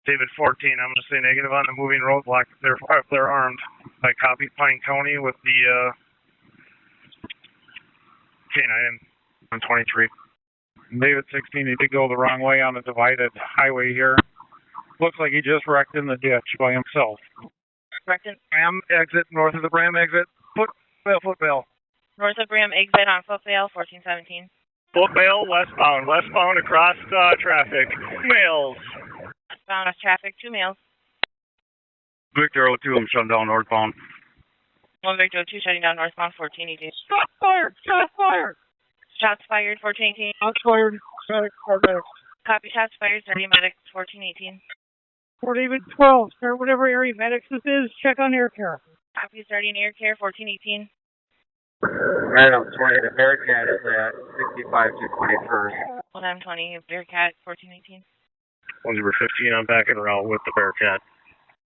David 14, I'm going to say negative on the moving roadblock. They're armed. I copied Pine County with the K9 on 23. David 16, he did go the wrong way on the divided highway here. Looks like he just wrecked in the ditch by himself. Wrecked in Bram exit, north of the Bram exit. Footbell. North of Bram exit on Footbell, 1417. Footbell, westbound across traffic. Males. Westbound across traffic, 2 males. Victor 02, I'm shutting down northbound. 1 Victor 02, shutting down northbound, 1418. Shots fired! Shots fired! Shots fired, 1418. Shots fired. Medics. Copy, shots fired, 30 medics, 1418. Fort David 12, start whatever area medics this is, check on air care. Copy, starting air care, 1418. Madam 20, the Bearcat is at 65 to 21st. Hold on, 20, Bearcat, 1418. 1-15, I'm back en route with the Bearcat.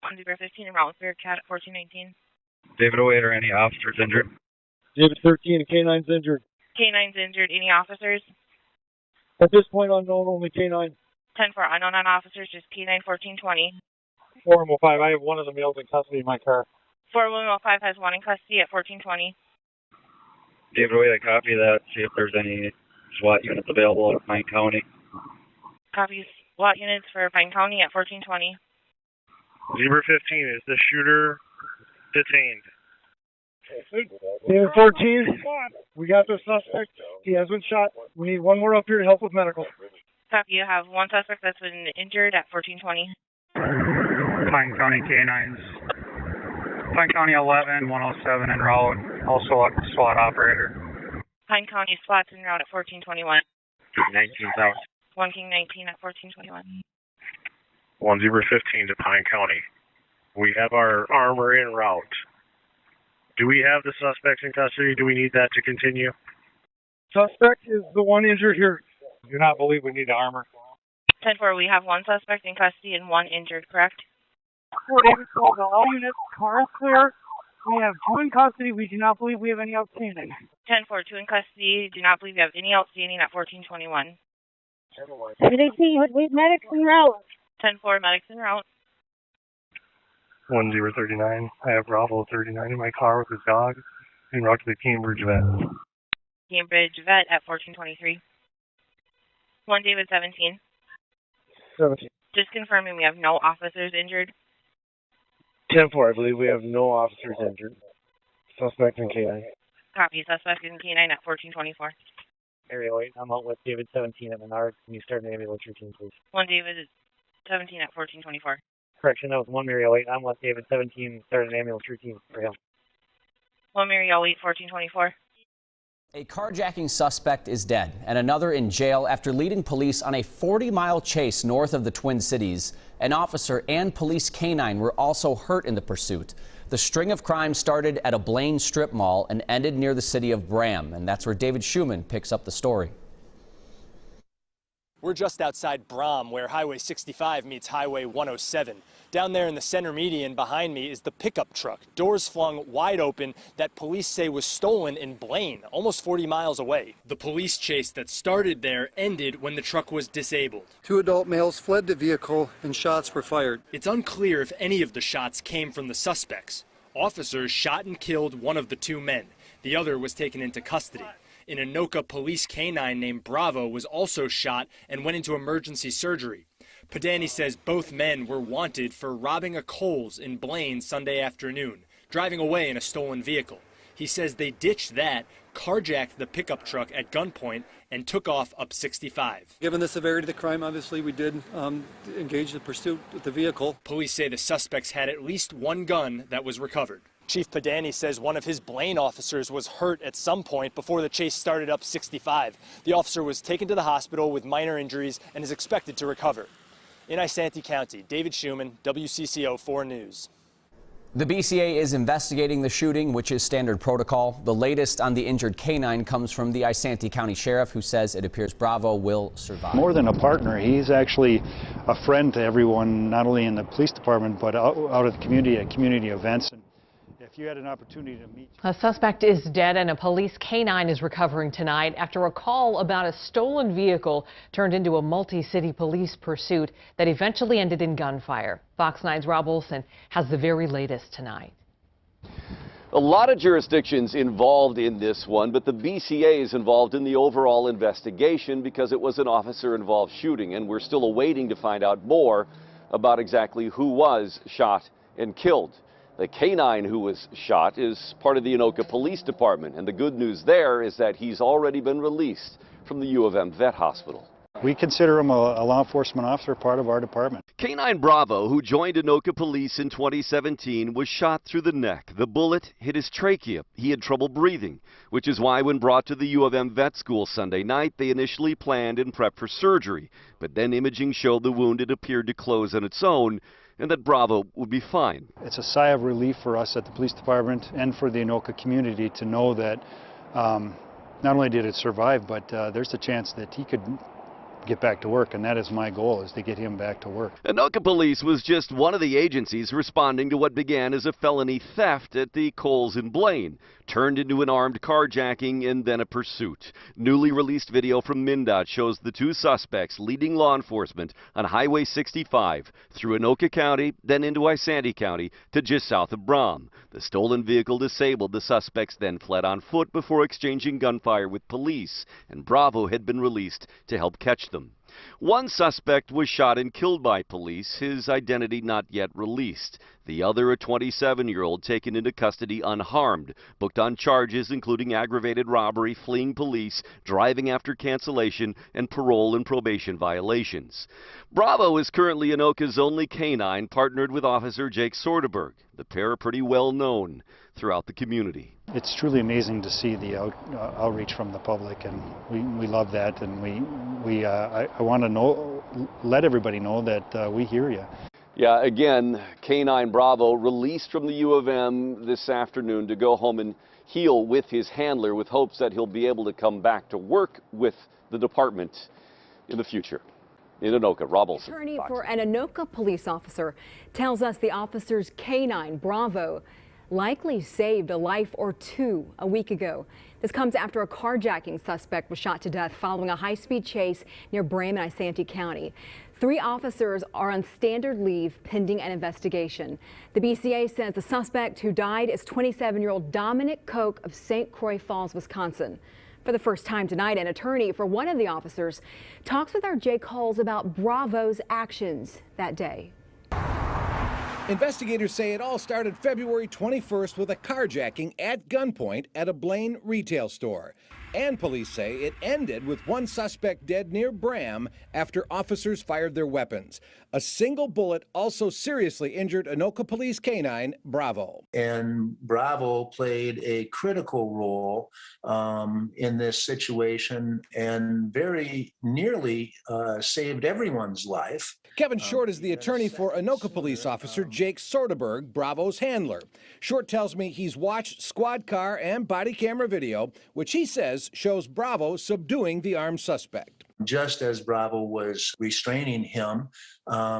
1-15, en route with Bearcat, 1418. David 08, are any officers injured? David 13, K9's injured. K9's injured, any officers? At this point unknown, only K9. 10-4, unknown on officers, just K9 1420. 405, I have one of the males in custody in my car. 4105 has one in custody at 1420. David 08, I copy that. See if there's any SWAT units available at Pine County. Copies SWAT units for Pine County at 1420. Zebra 15, is the shooter detained? David 14, we got the suspect. He has been shot. We need one more up here to help with medical. Copy, you have one suspect that's been injured at 1420. Pine County K9s. Pine County 11, 107 en route. Also a SWAT operator. Pine County SWAT's en route at 1421. 19's out. 1 King 19 at 1421. 1-15 to Pine County. We have our armor en route. Do we have the suspects in custody? Do we need that to continue? Suspect is the one injured here. Do not believe we need armor. 10-4, we have one suspect in custody and one injured, correct? Fort David 12, all units, car is clear. We have 2 in custody. We do not believe we have any outstanding. 10-4, 2 in custody. Do not believe we have any outstanding at 1421. With medics en route. 10-4, medics en route. 1-39, I have Bravo 39 in my car with his dog en route to the Cambridge vet. Cambridge vet at 1423. 1 David 17. 17. Just confirming we have no officers injured. 10-4, I believe we have no officers injured. Suspect in K9. Copy, suspect in K9 at 1424. Area 8, I'm out with David 17 at Menard. Can you start an ambulance routine, please? 1 David 17 at 1424. Correction, that was 1 Mary 08. I'm with David 17. Start an ambulance routine for him. 1 Mary 08, 1424. A carjacking suspect is dead and another in jail after leading police on a 40-mile chase north of the Twin Cities. An officer and police canine were also hurt in the pursuit. The string of crimes started at a Blaine strip mall and ended near the city of Bram, and that's where David Schumann picks up the story. We're just outside Bram, where Highway 65 meets Highway 107. Down there in the center median behind me is the pickup truck, doors flung wide open, that police say was stolen in Blaine, almost 40 miles away. The police chase that started there ended when the truck was disabled. 2 adult males fled the vehicle and shots were fired. It's unclear if any of the shots came from the suspects. Officers shot and killed one of the 2 men. The other was taken into custody. An Anoka police canine named Bravo was also shot and went into emergency surgery. Padani says both men were wanted for robbing a Kohl's in Blaine Sunday afternoon, driving away in a stolen vehicle. He says they ditched that, carjacked the pickup truck at gunpoint, and took off up 65. Given the severity of the crime, obviously we did engage the pursuit with the vehicle. Police say the suspects had at least 1 gun that was recovered. Chief Padani says one of his Blaine officers was hurt at some point before the chase started up 65. The officer was taken to the hospital with minor injuries and is expected to recover. In Isanti County, David Schumann, WCCO 4 News. The BCA is investigating the shooting, which is standard protocol. The latest on the injured canine comes from the Isanti County Sheriff, who says it appears Bravo will survive. More than a partner, he's actually a friend to everyone, not only in the police department, but out of the community at community events. And if you had an opportunity to meet. A suspect is dead and a police canine is recovering tonight after a call about a stolen vehicle turned into a multi-city police pursuit that eventually ended in gunfire. Fox 9's Rob Olson has the very latest tonight. A lot of jurisdictions involved in this one, but the BCA is involved in the overall investigation because it was an officer-involved shooting, and we're still awaiting to find out more about exactly who was shot and killed. The canine who was shot is part of the Anoka Police Department, and the good news there is that he's already been released from the U of M Vet Hospital. We consider him a law enforcement officer, part of our department. Canine Bravo, who joined Anoka Police in 2017, was shot through the neck. The bullet hit his trachea. He had trouble breathing, which is why when brought to the U of M Vet School Sunday night, they initially planned and prepped for surgery. But then imaging showed the wound had appeared to close on its own, and that Bravo would be fine. It's a sigh of relief for us at the police department and for the Anoka community to know that not only did it survive, but there's a chance that he could get back to work, and that is my goal, is to get him back to work. Anoka Police was just one of the agencies responding to what began as a felony theft at the Coles in Blaine, turned into an armed carjacking and then a pursuit. Newly released video from MnDOT shows the two suspects leading law enforcement on Highway 65 through Anoka County, then into Isanti County to just south of Brom. The stolen vehicle disabled, the suspects then fled on foot before exchanging gunfire with police, and Bravo had been released to help catch them. One suspect was shot and killed by police, his identity not yet released. The other, a 27-year-old, taken into custody unharmed, booked on charges including aggravated robbery, fleeing police, driving after cancellation, and parole and probation violations. Bravo is currently Anoka's only canine, partnered with Officer Jake Soderberg. The pair are pretty well known throughout the community. It's truly amazing to see the outreach from the public, and we love that, and I want to let everybody know that we hear you. Yeah, again, Canine Bravo released from the U of M this afternoon to go home and heal with his handler, with hopes that he'll be able to come back to work with the department in the future. In Anoka, Rob Olson. Attorney for an Anoka police officer tells us the officer's canine, Bravo, likely saved a life or two a week ago. This comes after a carjacking suspect was shot to death following a high-speed chase near Bremen, Isanti County. 3 officers are on standard leave pending an investigation. The BCA says the suspect who died is 27-year-old Dominic Koch of St. Croix Falls, Wisconsin. For the first time tonight, an attorney for one of the officers talks with our Jake Halls about Bravo's actions that day. Investigators say it all started February 21st with a carjacking at gunpoint at a Blaine retail store. And police say it ended with one suspect dead near Bram after officers fired their weapons. A single bullet also seriously injured Anoka Police canine Bravo. And Bravo played a critical role in this situation and very nearly saved everyone's life. Kevin Short is the attorney for Anoka police officer Jake Soderberg, Bravo's handler. Short tells me he's watched squad car and body camera video, which he says shows Bravo subduing the armed suspect. Just as Bravo was restraining him,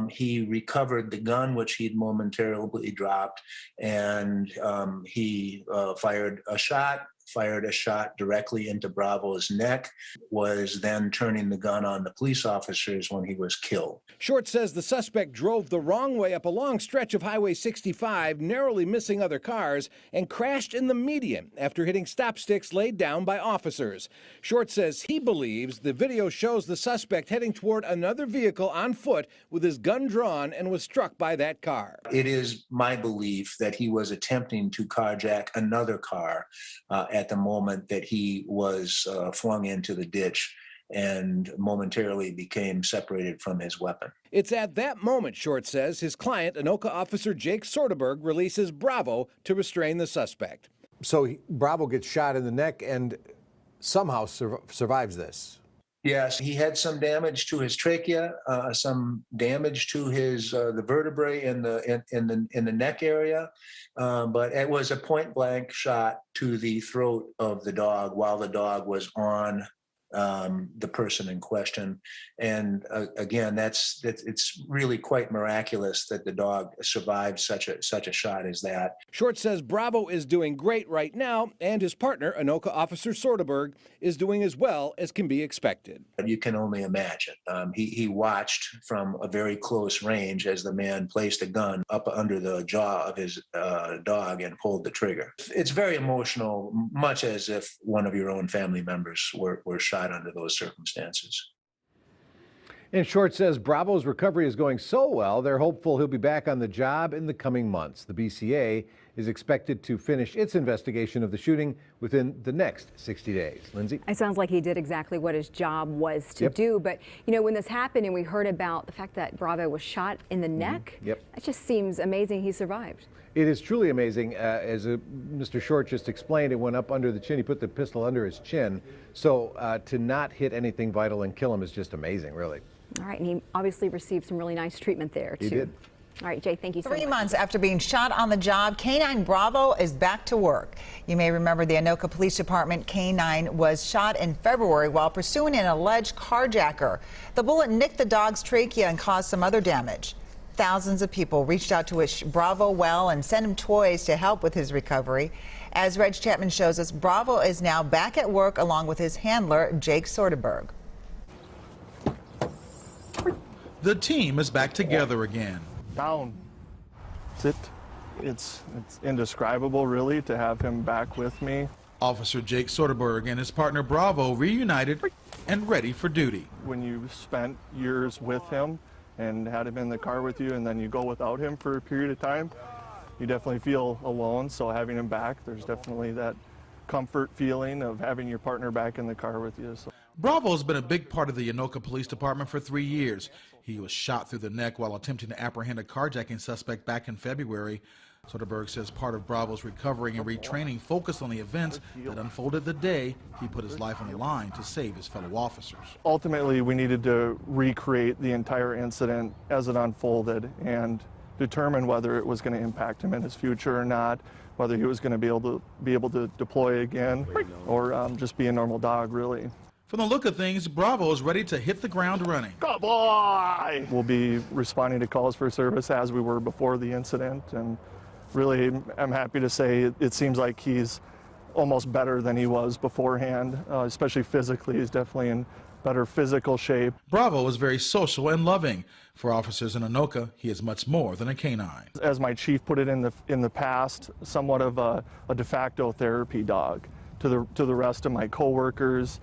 he recovered the gun, which he'd momentarily dropped, and he fired a shot directly into Bravo's neck, was then turning the gun on the police officers when he was killed. Short says the suspect drove the wrong way up a long stretch of Highway 65, narrowly missing other cars, and crashed in the median after hitting stop sticks laid down by officers. Short says he believes the video shows the suspect heading toward another vehicle on foot with his gun drawn and was struck by that car. It is my belief that he was attempting to carjack another car at the moment that he was flung into the ditch and momentarily became separated from his weapon. It's at that moment, Short says, his client, Anoka officer Jake Soderberg, releases Bravo to restrain the suspect. So Bravo gets shot in the neck and somehow survives this. Yes, he had some damage to his trachea, some damage to his the vertebrae in the neck area, but it was a point blank shot to the throat of the dog while the dog was on the person in question. And again, it's really quite miraculous that the dog survived such a shot as that. Short says Bravo is doing great right now, and his partner, Anoka Officer Soderberg, is doing as well as can be expected. You can only imagine. He watched from a very close range as the man placed a gun up under the jaw of his dog and pulled the trigger. It's very emotional, much as if one of your own family members were shot under those circumstances. And Short says Bravo's recovery is going so well, they're hopeful he'll be back on the job in the coming months. The BCA is expected to finish its investigation of the shooting within the next 60 days. Lindsay? It sounds like he did exactly what his job was to do. But, you know, when this happened and we heard about the fact that Bravo was shot in the neck, it just seems amazing he survived. It is truly amazing. As Mr. Short just explained, it went up under the chin. He put the pistol under his chin. So to not hit anything vital and kill him is just amazing, really. All right, and he obviously received some really nice treatment there, too. He did. All right, Jay, thank you so much. 3 months after being shot on the job, K-9 Bravo is back to work. You may remember the Anoka Police Department K-9 was shot in February while pursuing an alleged carjacker. The bullet nicked the dog's trachea and caused some other damage. Thousands of people reached out to wish Bravo well and sent him toys to help with his recovery. As Reg Chapman shows us, Bravo is now back at work along with his handler, Jake Soderberg. The team is back together again. Down. Sit. It's indescribable, really, to have him back with me. Officer Jake Soderberg and his partner Bravo reunited and ready for duty. When you've spent years with him and had him in the car with you, and then you go without him for a period of time, you definitely feel alone. So having him back, there's definitely that comfort feeling of having your partner back in the car with you. So. Bravo's been a big part of the Anoka Police Department for 3 years. He was shot through the neck while attempting to apprehend a carjacking suspect back in February. Soderberg says part of Bravo's recovery and retraining focused on the events that unfolded the day he put his life on the line to save his fellow officers. Ultimately, we needed to recreate the entire incident as it unfolded and determine whether it was going to impact him in his future or not, whether he was going to be able to deploy again or just be a normal dog, really. From the look of things, Bravo is ready to hit the ground running. Good boy! We'll be responding to calls for service as we were before the incident, and really I'm happy to say it seems like he's almost better than he was beforehand, especially physically. He's definitely in better physical shape. Bravo is very social and loving. For officers in Anoka, he is much more than a canine. As my chief put it in the past, somewhat of a de facto therapy dog to the rest of my coworkers.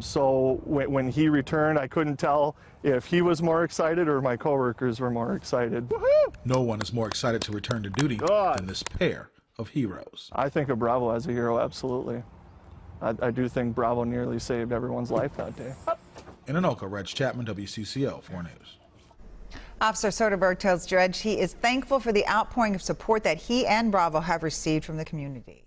So when he returned, I couldn't tell if he was more excited or my coworkers were more excited. Woohoo! No one is more excited to return to duty than this pair of heroes. I think of Bravo as a hero, absolutely. I do think Bravo nearly saved everyone's life that day. In Anoka, Reg Chapman, WCCO 4 News. Officer Soderberg tells Dredge he is thankful for the outpouring of support that he and Bravo have received from the community.